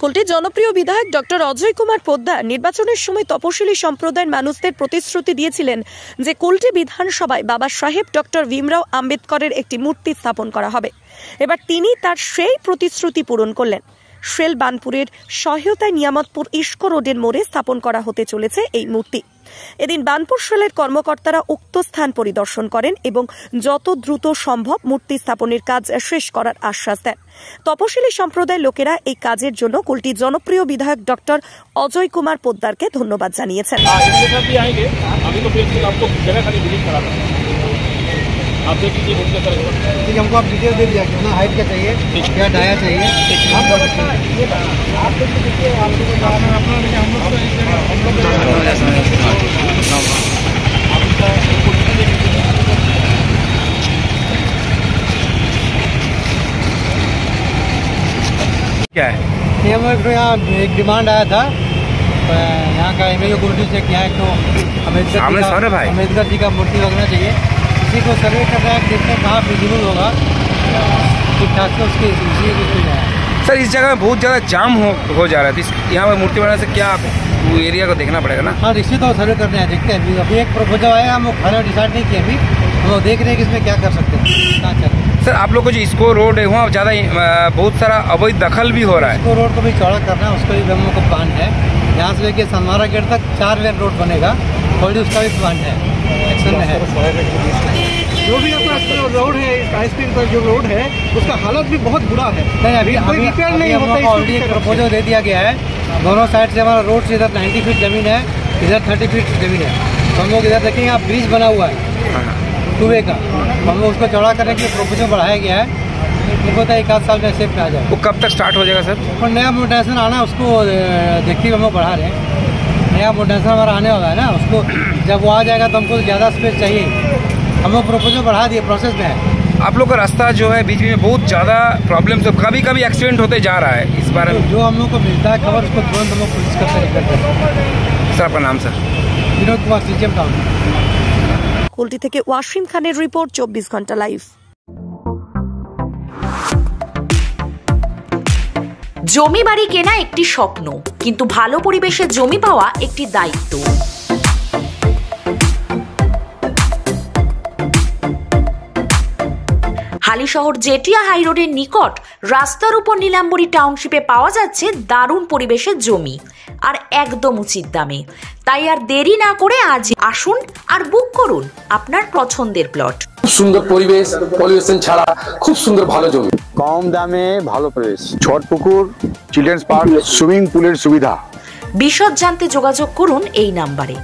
কুলটির জনপ্রিয় বিধায়ক ডক্টর অজয় কুমার পোদ্দার নির্বাচনের সময় তপশিলি সম্প্রদায়ের মানুষদের প্রতিশ্রুতি দিয়েছিলেন যে কুলটি বিধানসভায় বাবা সাহেব ডক্টর ভীমরাও আম্বেদকরের একটি মূর্তি স্থাপন করা হবে। এবার তিনি তার সেই প্রতিশ্রুতি পূরণ করলেন। শেল বানপুরের সহায়তায় নিয়ামতপুর ইস্কো রোডের মোড়ে স্থাপন করা হতে চলেছে এই মূর্তি। এদিন বানপুর শেলের কর্মকর্তারা উক্ত স্থান পরিদর্শন করেন এবং যত দ্রুত সম্ভব মূর্তি স্থাপনের কাজ শেষ করার আশ্বাস দেন। তপশিলি সম্প্রদায়ের লোকেরা এই কাজের জন্য কুলটির জনপ্রিয় বিধায়ক ডক্টর অজয় কুমার পোদ্দারকে ধন্যবাদ জানিয়েছেন। आप देख लीजिए मुझे सर ठीक हमको आप डिटेल दे दिया ना, हाइट क्या चाहिए, क्या डाया चाहिए, आप देख लीजिए आप क्या है ये हम यहाँ एक डिमांड आया था यहाँ का एमएलए कुर्टी से क्या है तो अम्बेडकर जी का मूर्ति लगना चाहिए। इसी को सर्वे कर रहा है, देखते हैं कहाँ विजिबल होगा, ठीक ठाक से उसकी सर इस जगह में बहुत ज़्यादा जाम हो जा रहा है, यहाँ पर मूर्ति बनाने से क्या एरिया को देखना पड़ेगा ना। हाँ निश्चित और सर्वे करने हैं, देखते हैं अभी एक प्रपोजल आया, हम खाना डिसाइड नहीं किया अभी, तो देख रहे हैं कि इसमें क्या कर सकते हैं, कहाँ चल। सर आप लोग को जो इस्को रोड है वहाँ ज़्यादा बहुत सारा अवैध दखल भी हो रहा है। इस्को रोड को भी चौड़ा करना है, उसका भी हम लोग का प्लान है। यहाँ से लेके सनमारा गेट तक 4 लेन रोड बनेगा, ऑलरेडी उसका भी प्लान है, एक्शन में है। जो भी अपना रोड है, आइसक्रीम का जो रोड है उसका हालत भी बहुत बुरा है। नहीं अभी रिपेयर नहीं होता है। ऑलरेडी एक प्रपोजल दे दिया गया है, दोनों साइड से हमारा रोड से इधर 90 फीट जमीन है, इधर 30 फीट जमीन है, तो हम लोग इधर देखेंगे यहाँ ब्रिज बना हुआ है टूवे का, हम लोग उसको चौड़ा करने के लिए प्रपोजल बढ़ाया गया है। मुझे पता है 1 आध साल में शेप में आ जाए। वो कब तक स्टार्ट हो जाएगा सर? और नया मोटेशन आना उसको देखते हुए हम लोग बढ़ा रहे हैं, नया मोटेशन हमारा आने वाला है ना, उसको जब वो आ जाएगा तो हमको ज़्यादा स्पेस चाहिए, हम लोग प्रपोजल बढ़ा दिए, प्रोसेस में है। आप लोग का रास्ता जो है बीच में बहुत ज़्यादा प्रॉब्लम, तो कभी कभी एक्सीडेंट होते जा रहा है, इस बारे में जो हम लोग को मिलता है खबर उसको तुरंत हम लोग पुलिस करते हैं। सर आपका नाम? Sir Vinod Kumar, CGM town. Kulti থেকে ওয়াসিম খানের রিপোর্ট, 24 ঘন্টা লাইভ। জমি বাড়ি কেনা একটি স্বপ্ন, কিন্তু ভালো পরিবেশে জমি পাওয়া একটি দায়িত্ব। হালিশহর জেটিয়া হাইরোডের নিকট রাস্তার উপর নীলাম্বরী টাউনশিপে পাওয়া যাচ্ছে দারুণ পরিবেশের জমি, আর একদম উচিত দামে। তাই আর দেরি না করে আজ আসুন আর বুক করুন আপনার পছন্দের প্লট। খুব সুন্দর পরিবেশ, পলিউশন ছাড়া খুব সুন্দর ভালো জমি, কম দামে ভালো পরিবেশ, ছট পুকুর, চিলড্রেন্স পার্ক, সুইমিং পুলের সুবিধা। বিশদ জানতে যোগাযোগ করুন এই নাম্বারে।